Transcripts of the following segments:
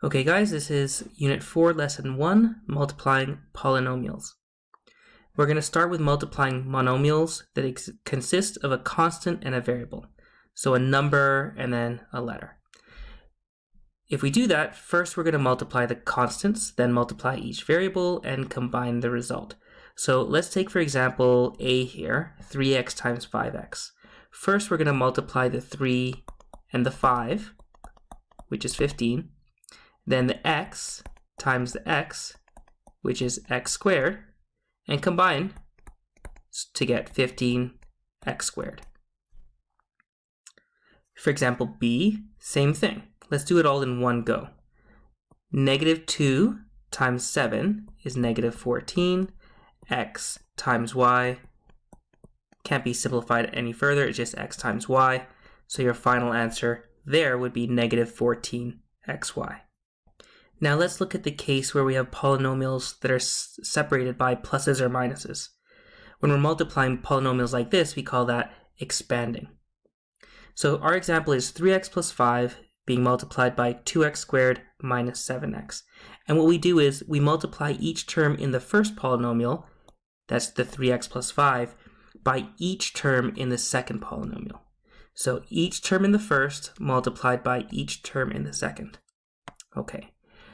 Okay guys, this is Unit 4, Lesson 1, Multiplying Polynomials. We're going to start with multiplying monomials that consist of a constant and a variable. So a number and then a letter. If we do that, first we're going to multiply the constants, then multiply each variable and combine the result. So let's take, for example, a here, 3x times 5x. First we're going to multiply the 3 and the 5, which is 15. Then the x times the x, which is x squared, and combine to get 15x squared. For example, b, same thing. Let's do it all in one go. Negative 2 times 7 is negative 14. X times y can't be simplified any further. It's just x times y. So your final answer there would be negative 14xy. Now let's look at the case where we have polynomials that are separated by pluses or minuses. When we're multiplying polynomials like this, we call that expanding. So our example is 3x plus 5 being multiplied by 2x squared minus 7x. And what we do is we multiply each term in the first polynomial, that's the 3x plus 5, by each term in the second polynomial. So each term in the first multiplied by each term in the second. Okay.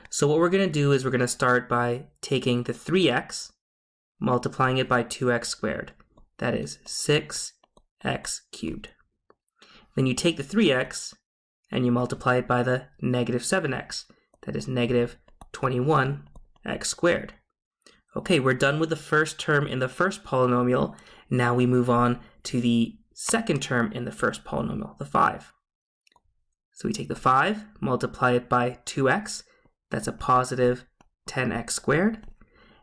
So what we're going to do is we're going to start by taking the 3x, multiplying it by 2x squared. That is 6x cubed. Then you take the 3x and you multiply it by the negative 7x. That is negative 21x squared. Okay, we're done with the first term in the first polynomial. Now we move on to the second term in the first polynomial, the 5. So we take the 5, multiply it by 2x. That's a positive 10x squared.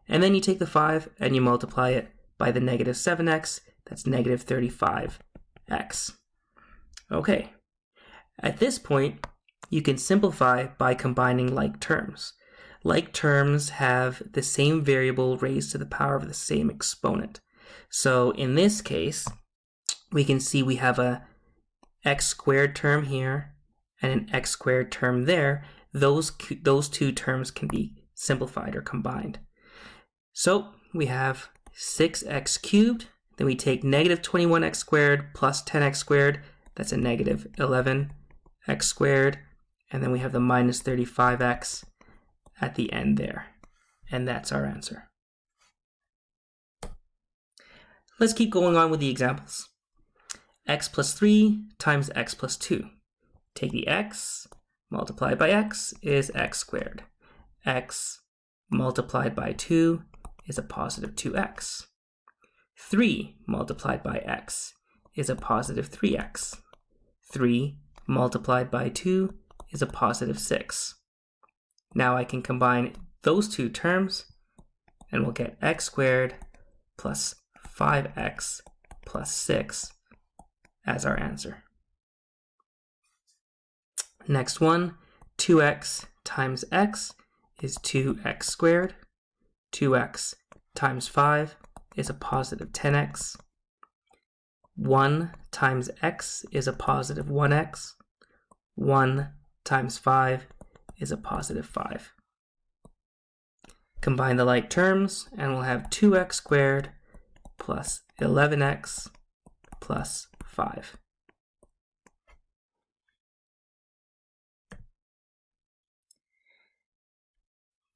And then you take the 5 and you multiply it by the negative 7x. That's negative 35x. Okay. At this point, you can simplify by combining like terms. Like terms have the same variable raised to the power of the same exponent. So in this case, we can see we have a x squared term here and an x squared term there. Those two terms can be simplified or combined. So we have 6x cubed, then we take negative 21x squared plus 10x squared, that's a negative 11x squared, and then we have the minus 35x at the end there, and that's our answer. Let's keep going on with the examples. X plus 3 times x plus 2. Take the x, multiplied by x is x squared. X multiplied by 2 is a positive 2x. 3 multiplied by x is a positive 3x. 3 multiplied by 2 is a positive 6. Now I can combine those two terms and we'll get x squared plus 5x plus 6 as our answer. Next one, 2x times x is 2x squared. 2x times 5 is a positive 10x. 1 times x is a positive 1x. 1 times 5 is a positive 5. Combine the like terms and we'll have 2x squared plus 11x plus 5.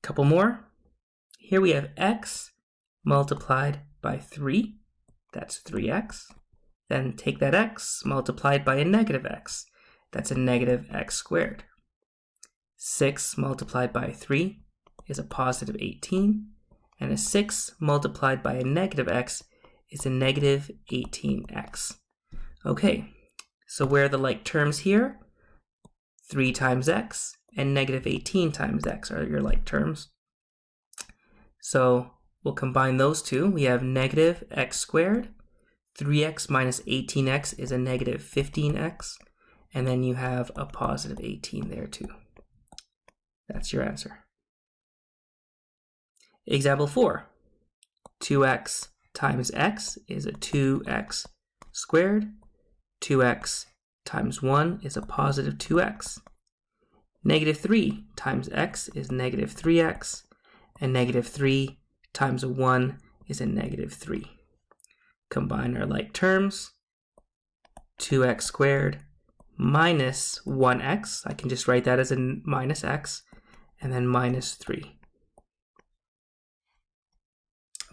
Couple more. Here we have x multiplied by 3. That's 3x. Then take that x multiplied by a negative x. That's a negative x squared. 6 multiplied by 3 is a positive 18. And a 6 multiplied by a negative x is a negative 18x. Okay, so where are the like terms here? 3 times x and negative 18 times x are your like terms. So we'll combine those two. We have negative x squared. 3x minus 18x is a negative 15x. And then you have a positive 18 there too. That's your answer. Example 4. 2x times x is a 2x squared. 2x times 1 is a positive 2x. Negative 3 times x is negative 3x, and negative 3 times a 1 is a negative 3. Combine our like terms. 2x squared minus 1x, I can just write that as a minus x, and then minus 3.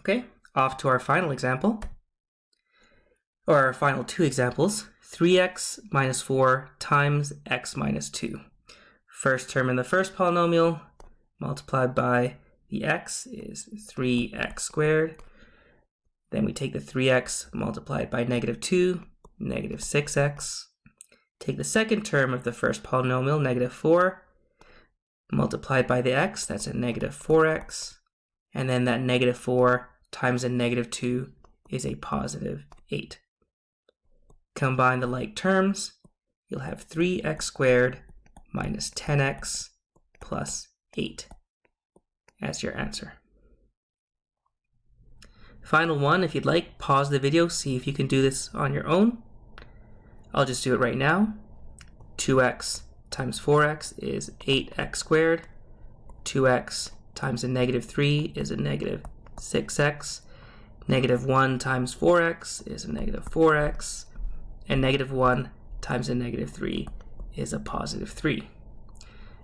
Okay, off to our final example, or our final two examples. 3x minus 4 times x minus 2. First term in the first polynomial multiplied by the x is 3x squared. Then we take the 3x multiplied by negative 2, negative 6x. Take the second term of the first polynomial, negative 4, multiplied by the x, that's a negative 4x. And then that negative 4 times a negative 2 is a positive 8. Combine the like terms, you'll have 3x squared minus 10x plus 8 as your answer. Final one, if you'd like, pause the video, see if you can do this on your own. I'll just do it right now. 2x times 4x is 8x squared. 2x times a negative 3 is a negative 6x. Negative 1 times 4x is a negative 4x. And negative 1 times a negative 3 is a positive 3.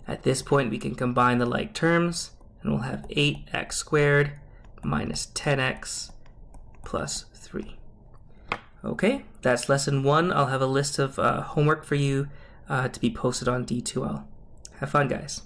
At this point, we can combine the like terms, and we'll have 8x squared minus 10x plus 3. Okay, that's lesson 1. I'll have a list of homework for you to be posted on D2L. Have fun, guys.